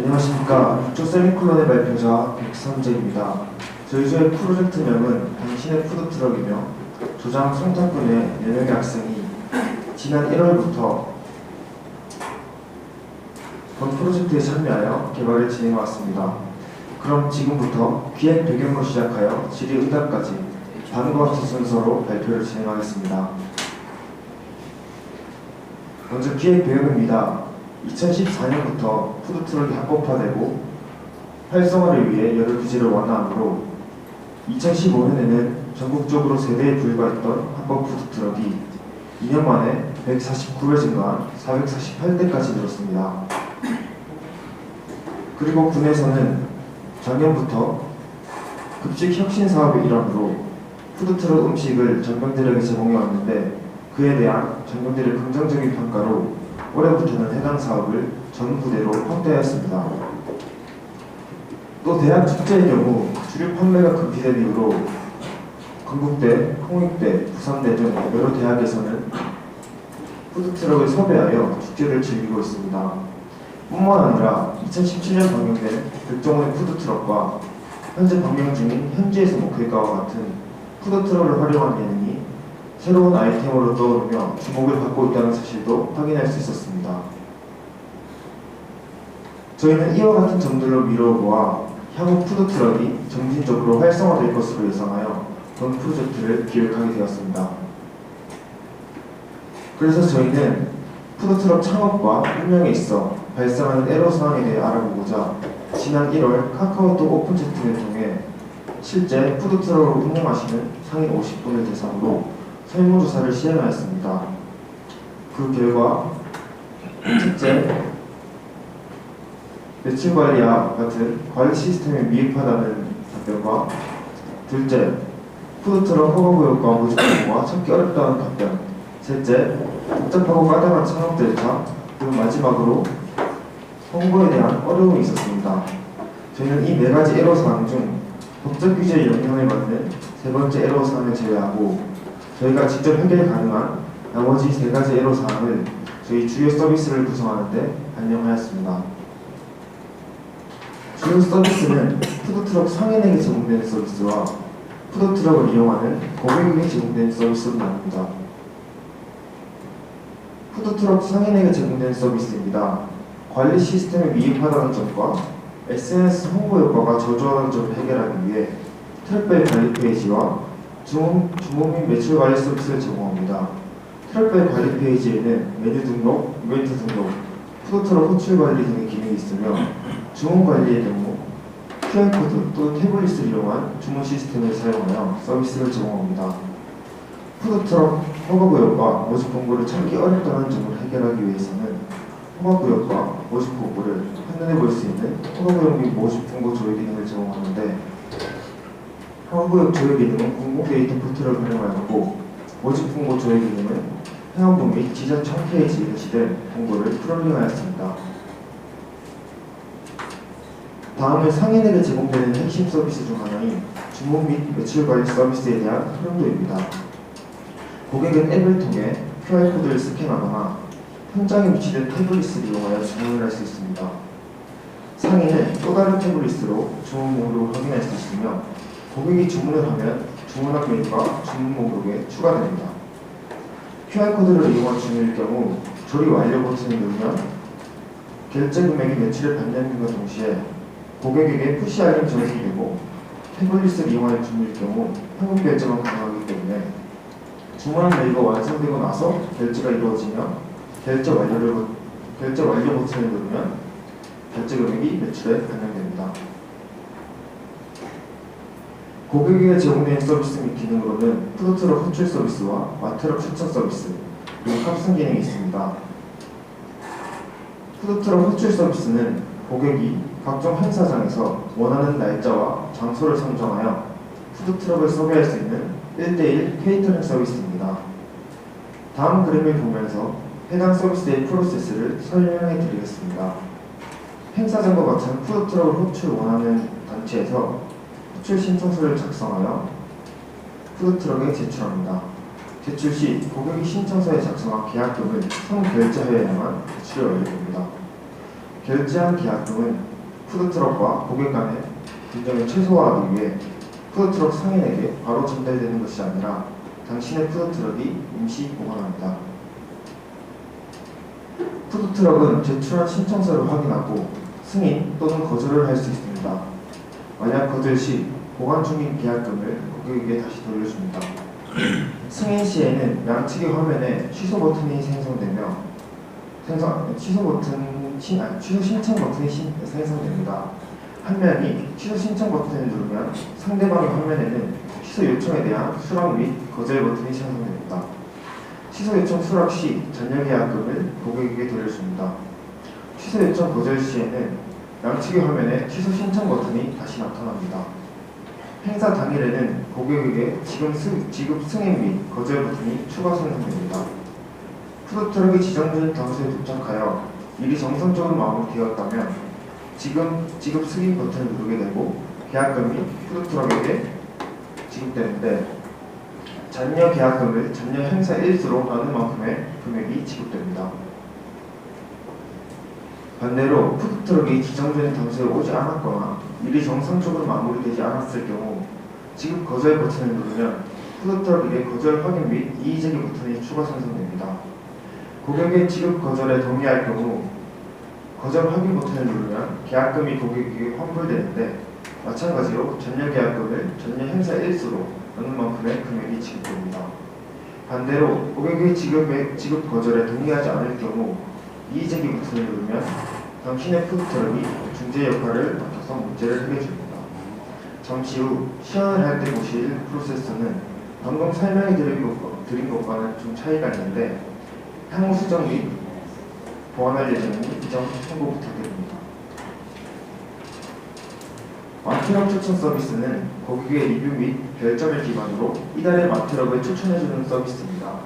안녕하십니까. 육조 세미콜론의 발표자 백선재입니다. 저희 주의 프로젝트명은 당신의 푸드트럭이며 조장 송탄군의 4명의 학생이 지난 1월부터 본 프로젝트에 참여하여 개발을 진행해왔습니다. 그럼 지금부터 기획 배경으로 시작하여 질의응답까지 다음과 같은 순서로 발표를 진행하겠습니다. 먼저 기획 배경입니다. 2014년부터 푸드트럭이 합법화되고 활성화를 위해 여러 규제를 완화하므로 2015년에는 전국적으로 3대에 불과했던 합법 푸드트럭이 2년 만에 149배 증가한 448대까지 늘었습니다. 그리고 군에서는 작년부터 급식 혁신 사업의 일환으로 푸드트럭 음식을 전병들에게 제공해 왔는데 그에 대한 전병들의 긍정적인 평가로 올해부터는 해당 사업을 전 부대로 확대하였습니다. 또 대학 축제의 경우 주류 판매가 금지된 이후로 건국대, 홍익대, 부산대 등 여러 대학에서는 푸드트럭을 섭외하여 축제를 즐기고 있습니다. 뿐만 아니라 2017년 방영된 백종원의 푸드트럭과 현재 방영 중인 현지에서 목회가와 같은 푸드트럭을 활용한 예능이 새로운 아이템으로 떠오르며 주목을 받고 있다는 사실도 확인할 수 있었습니다. 저희는 이와 같은 점들로 미뤄보아 향후 푸드트럭이 점진적으로 활성화될 것으로 예상하여 본 프로젝트를 기획하게 되었습니다. 그래서 저희는 푸드트럭 창업과 운영에 있어 발생하는 애로사항에 대해 알아보고자 지난 1월 카카오톡 오픈 채팅을 통해 실제 푸드트럭을 운영하시는 상인 50분을 대상으로 설문조사를 시행하였습니다. 그 결과 첫째, 매출관리와 같은 관리 시스템이 미흡하다는 답변과 둘째, 푸드트럭 허가구역과 모집 공고가 찾기 어렵다는 답변, 셋째, 복잡하고 까다로운 창업 절차, 그리고 마지막으로 홍보에 대한 어려움이 있었습니다. 저희는 이 4가지 애로사항 중 법적 규제에 영향을 받는 3번째 애로사항을 제외하고 저희가 직접 해결 가능한 나머지 3가지 애로사항을 저희 주요 서비스를 구성하는데 반영하였습니다. 주요 서비스는 푸드트럭 상인에게 제공되는 서비스와 푸드트럭을 이용하는 고객에게 제공되는 서비스로 나눕니다. 푸드트럭 상인에게 제공되는 서비스입니다. 관리 시스템이 미흡하다는 점과 SNS 홍보 효과가 저조하다는 점을 해결하기 위해 트럭별 관리 페이지와 주문 및 매출 관리 서비스를 제공합니다. 트럭별 관리 페이지에는 메뉴 등록, 이벤트 등록, 푸드트럭 호출 관리 등의 기능이 있으며 주문 관리의 경우 QR코드 또는 태블릿을 이용한 주문 시스템을 사용하여 서비스를 제공합니다. 푸드트럭 허가구역과 모집 공고를 찾기 어렵다는 점을 해결하기 위해서는 허가구역과 모집 공고를 한눈에 볼 수 있는 허가구역 및 모집 공고 조회 기능을 제공하는데 허가구역 조회 기능은 공공 데이터 포털을 활용하였고 모집 공고 조회 기능은 회원분 및 지자청 홈페이지에 게시된 공고를 프롤링하였습니다. 다음은 상인에게 제공되는 핵심 서비스 중 하나인 주문 및 매출 관리 서비스에 대한 흐름도입니다. 고객은 앱을 통해 QR코드를 스캔하거나 현장에 위치된 태블릿을 이용하여 주문을 할 수 있습니다. 상인은 또 다른 태블릿으로 주문 목록을 확인할 수 있으며 고객이 주문을 하면 주문한 메뉴가 주문 목록에 추가됩니다. QR코드를 이용한 주문일 경우 조리 완료 버튼을 누르면 결제 금액이 매출에 반영됨과 동시에 고객에게 푸시 알림이 전송되고 태블릿을 이용한 주문일 경우 현금 결제만 가능하기 때문에 주문한 메뉴가 완성되고 나서 결제가 이루어지면 결제 완료 버튼을 누르면 결제 금액이 매출에 반영됩니다. 고객에게 제공되는 서비스 및 기능으로는 푸드트럭 호출 서비스와 마트럭 추천 서비스, 그리고 합성 기능이 있습니다. 푸드트럭 호출 서비스는 고객이 각종 행사장에서 원하는 날짜와 장소를 선정하여 푸드트럭을 섭외할 수 있는 1:1 케이터링 서비스입니다. 다음 그림을 보면서 해당 서비스의 프로세스를 설명해 드리겠습니다. 행사장과 같은 푸드트럭을 호출 원하는 단체에서 호출 신청서를 작성하여 푸드트럭에 제출합니다. 제출 시 고객이 신청서에 작성한 계약금을 선결제하여야만 제출이 완료됩니다. 결제한 계약금은 푸드트럭과 고객 간의 분쟁을 최소화하기 위해 푸드트럭 상인에게 바로 전달되는 것이 아니라 당신의 푸드트럭이 임시 보관합니다. 푸드트럭은 제출한 신청서를 확인하고 승인 또는 거절을 할 수 있습니다. 만약 거절 시 보관 중인 계약금을 고객에게 다시 돌려줍니다. 승인 시에는 양측의 화면에 취소 버튼이 생성되며 취소 신청 버튼이 생성됩니다. 한 명이 취소 신청 버튼을 누르면 상대방의 화면에는 취소 요청에 대한 수락 및 거절 버튼이 생성됩니다. 취소 요청 수락 시 잔여 계약금을 고객에게 돌려줍니다. 취소 요청 거절 시에는 양측의 화면에 취소 신청 버튼이 다시 나타납니다. 행사 당일에는 고객에게 지급 승인 및 거절 버튼이 추가 생성됩니다. 푸드트럭이 지정된 장소에 도착하여 일이 정상적으로 마무리되었다면 지급 승인 버튼을 누르게 되고 계약금이 푸드트럭에게 지급되는데 잔여 계약금을 잔여 행사 일수로 나눈 만큼의 금액이 지급됩니다. 반대로 푸드트럭이 지정된 장소에 오지 않았거나 일이 정상적으로 마무리되지 않았을 경우 지급 거절 버튼을 누르면 푸드트럭에게 거절 확인 및 이의제기 버튼이 추가 생성됩니다. 고객의 지급 거절에 동의할 경우 거절 확인 버튼을 누르면 계약금이 고객에게 환불되는데 마찬가지로 잔여 계약금을 잔여 행사 일수로 나눈 만큼의 금액이 지급됩니다. 반대로 고객의 지급 거절에 동의하지 않을 경우 이의제기 버튼을 누르면 당신의 푸드트럭이 중재 역할을 맡아서 문제를 해결줍니다. 잠시 후 시연을 할 때 보실 프로세스는 방금 설명해 드린 것과는 좀 차이가 있는데 향후 수정 및 보완할 예정이니 이 점 참고 부탁드립니다. 마트럭 추천 서비스는 고객의 리뷰 및 별점을 기반으로 이달의 마트럭을 추천해주는 서비스입니다.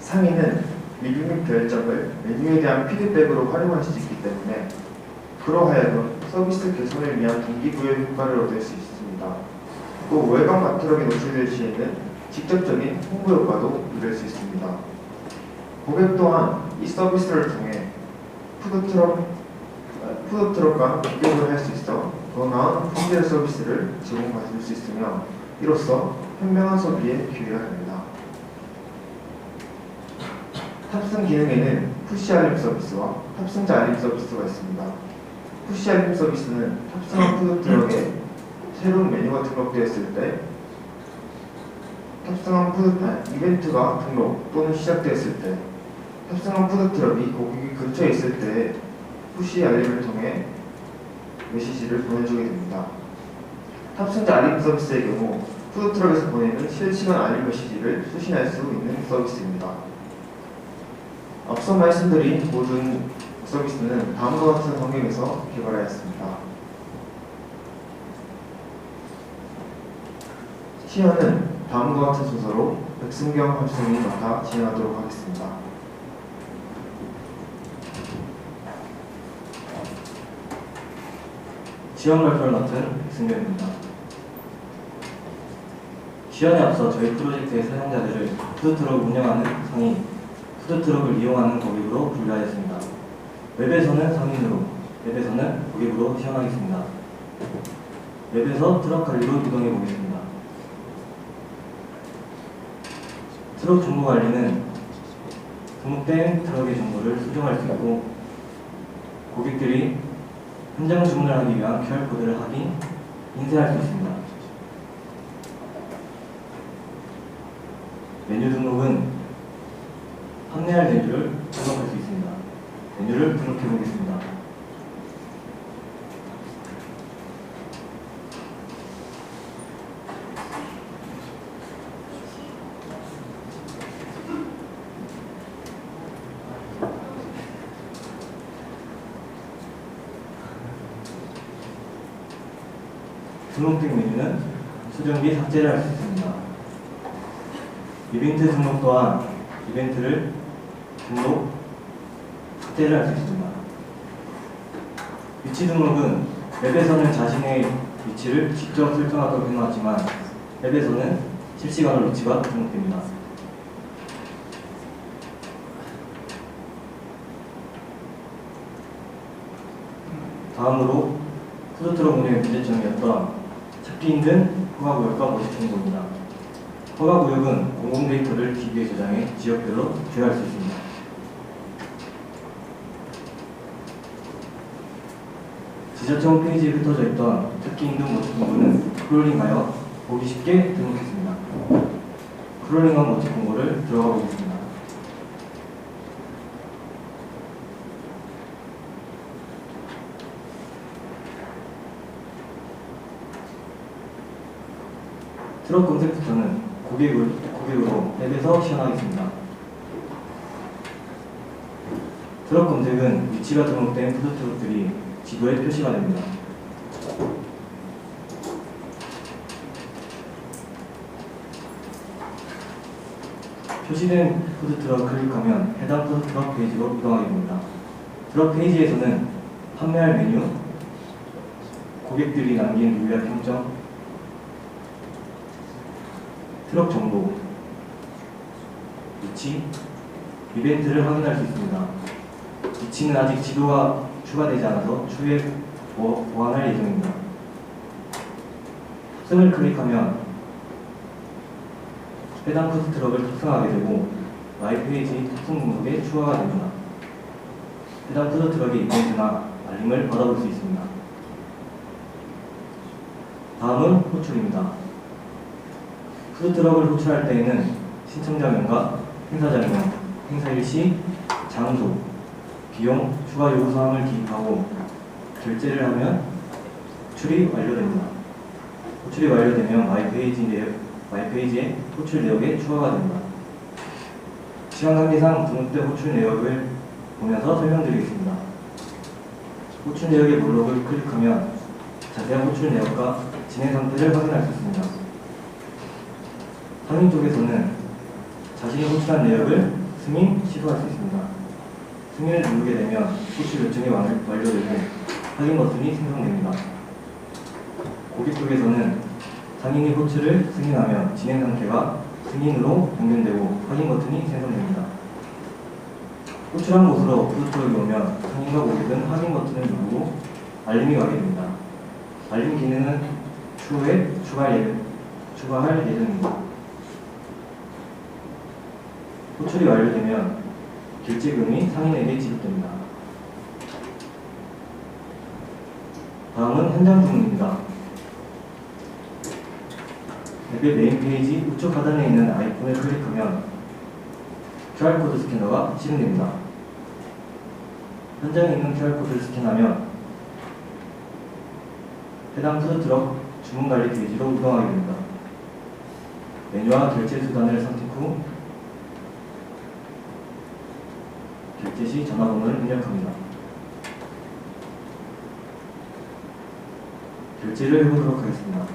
상인은 리뷰 및 별점을 메뉴에 대한 피드백으로 활용할 수 있기 때문에 그러하여금 서비스 개선을 위한 동기부여 효과를 얻을 수 있습니다. 또 외곽 마트럭에 노출될 시에는 직접적인 홍보 효과도 누릴 수 있습니다. 고객 또한 이 서비스를 통해 푸드트럭과 비교를 할 수 있어 더 나은 품질 서비스를 제공받을 수 있으며 이로써 현명한 소비에 기회가 됩니다. 탑승 기능에는 푸시 알림 서비스와 탑승자 알림 서비스가 있습니다. 푸시 알림 서비스는 탑승한 푸드트럭에 새로운 메뉴가 등록되었을 때 이벤트가 등록 또는 시작되었을 때 탑승한 푸드트럭이 고객이 근처에 있을 때 푸시 알림을 통해 메시지를 보내주게 됩니다. 탑승자 알림 서비스의 경우 푸드트럭에서 보내는 실시간 알림 메시지를 수신할 수 있는 서비스입니다. 앞서 말씀드린 모든 서비스는 다음과 같은 환경에서 개발하였습니다. 시연은 다음과 같은 순서로 백승경 합성이 맡아 진행하도록 하겠습니다. 시연 발표를 맡은 백승경입니다. 시연에 앞서 저희 프로젝트의 사용자들을 푸드트럭 운영하는 상인, 푸드트럭을 이용하는 고객으로 분류하였습니다. 웹에서는 상인으로, 웹에서는 고객으로 시연하겠습니다. 웹에서 트럭 관리로 이동해 보겠습니다. 트럭 정보 관리는 등록된 트럭의 정보를 수정할 수 있고 고객들이 현장 주문을 하기 위한 QR코드를 확인, 인쇄할 수 있습니다. 메뉴 등록은 판매할 메뉴를 등록할 수 있습니다. 메뉴를 등록해 보겠습니다. 등록된 메뉴는 수정 및 삭제를 할 수 있습니다. 이벤트 등록 또한 이벤트를 등록, 삭제를 할 수 있습니다. 위치 등록은 웹에서는 자신의 위치를 직접 설정하도록 해놓았지만 웹에서는 실시간으로 위치가 등록됩니다. 다음으로 푸드트럭 운영의 문제점이었던 찾기 힘든 허가구역과 모집정보입니다. 허가구역은 공공 데이터를 기기에 저장해 지역별로 조회할 수 있습니다. 지자체 홈페이지에 흩어져 있던 찾기 힘든 모집정보는 크롤링하여 보기 쉽게 등록했습니다. 크롤링한 모집정보를 들어가 보겠습니다. 트럭 검색부터는 고객으로 앱에서 시연하겠습니다. 트럭 검색은 위치가 등록된 푸드트럭들이 지도에 표시가 됩니다. 표시된 푸드트럭을 클릭하면 해당 푸드트럭 페이지로 이동하게 됩니다. 트럭 페이지에서는 판매할 메뉴, 고객들이 남긴 리뷰와 평점, 트럭 정보, 위치, 이벤트를 확인할 수 있습니다. 위치는 아직 지도가 추가되지 않아서 추후에 보완할 예정입니다. 탑승을 클릭하면 해당 푸드트럭을 탑승하게 되고 마이 페이지 탑승 목록에 추가가 됩니다. 해당 푸드트럭의 이벤트나 알림을 받아볼 수 있습니다. 다음은 호출입니다. 푸드트럭을 호출할 때에는 신청자명과 행사자명, 행사 일시, 장소, 비용, 추가 요구사항을 기입하고 결제를 하면 호출이 완료됩니다. 호출이 완료되면 마이페이지의 호출 내역에 추가가 됩니다. 시간 관계상 등록된 호출 내역을 보면서 설명드리겠습니다. 호출 내역의 목록을 클릭하면 자세한 호출 내역과 진행 상태를 확인할 수 있습니다. 상인 쪽에서는 자신이 호출한 내역을 승인, 취소할 수 있습니다. 승인을 누르게 되면 호출 요청이 완료되고 확인 버튼이 생성됩니다. 고객 쪽에서는 상인이 호출을 승인하면 진행 상태가 승인으로 변경되고 확인 버튼이 생성됩니다. 호출한 곳으로 푸드트럭이 오면 상인과 고객은 확인 버튼을 누르고 알림이 가게 됩니다. 알림 기능은 추후에 추가할 예정입니다. 호출이 완료되면 결제금이 상인에게 지급됩니다. 다음은 현장 주문입니다. 앱의 메인 페이지 우측 하단에 있는 아이콘을 클릭하면 QR코드 스캐너가 실행됩니다. 현장에 있는 QR코드를 스캔하면 해당 푸드트럭 주문관리 페이지로 이동하게 됩니다. 메뉴와 결제 수단을 선택 후 결제 시 전화번호를 입력합니다. 결제를 해보도록 하겠습니다.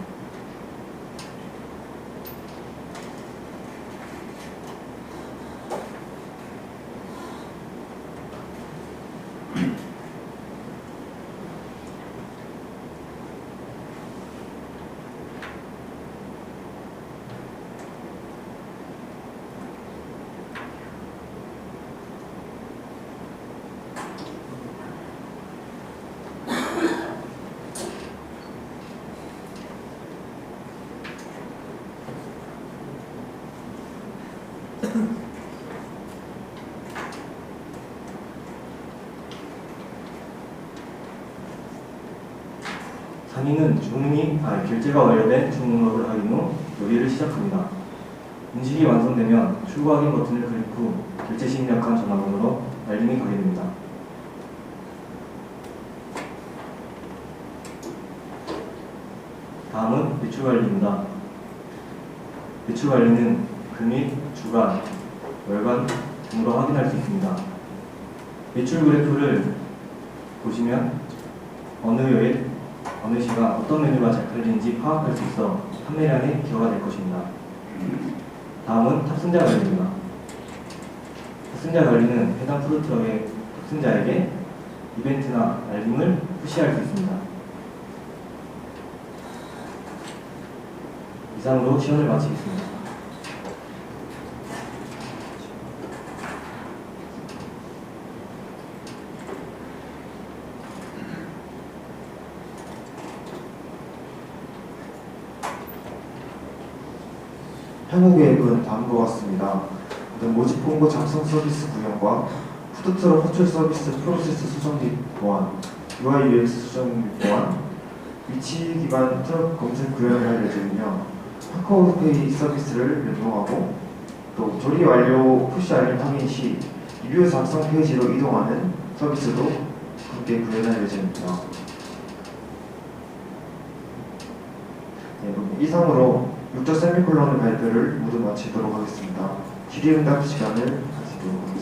상인은 결제가 완료된 주문록을 확인 후 요리를 시작합니다. 인식이 완성되면 출고 확인 버튼을 클릭 후 결제 시 입력한 전화번호로 알림이 가게 됩니다. 다음은 매출 관리입니다. 매출 관리는 금일, 주간, 월간 등으로 확인할 수 있습니다. 매출 그래프를 보시면 어느 요일, 어느 시간 어떤 메뉴가 잘 팔리는지 파악할 수 있어 판매량에 기여가 될 것입니다. 다음은 탑승자 관리입니다. 탑승자 관리는 해당 푸드트럭의 탑승자에게 이벤트나 알림을 푸시할 수 있습니다. 이상으로 시연을 마치겠습니다. 향후 계획은 다음과 같습니다. 모집 공고 작성 서비스 구현과 푸드트럭 호출 서비스 프로세스 수정 및 보완, UI UX 수정 및 보완, 위치 기반 트럭 검색 구현을 할 예정이며 카카오페이 서비스를 연동하고 또 조리 완료 푸시 알림 확인 시 리뷰 작성 페이지로 이동하는 서비스도 함께 구현할 예정입니다. 네, 그럼 이상으로 6조 세미콜론의 발표를 모두 마치도록 하겠습니다. 질의응답 시간을 가지도록 하겠습니다.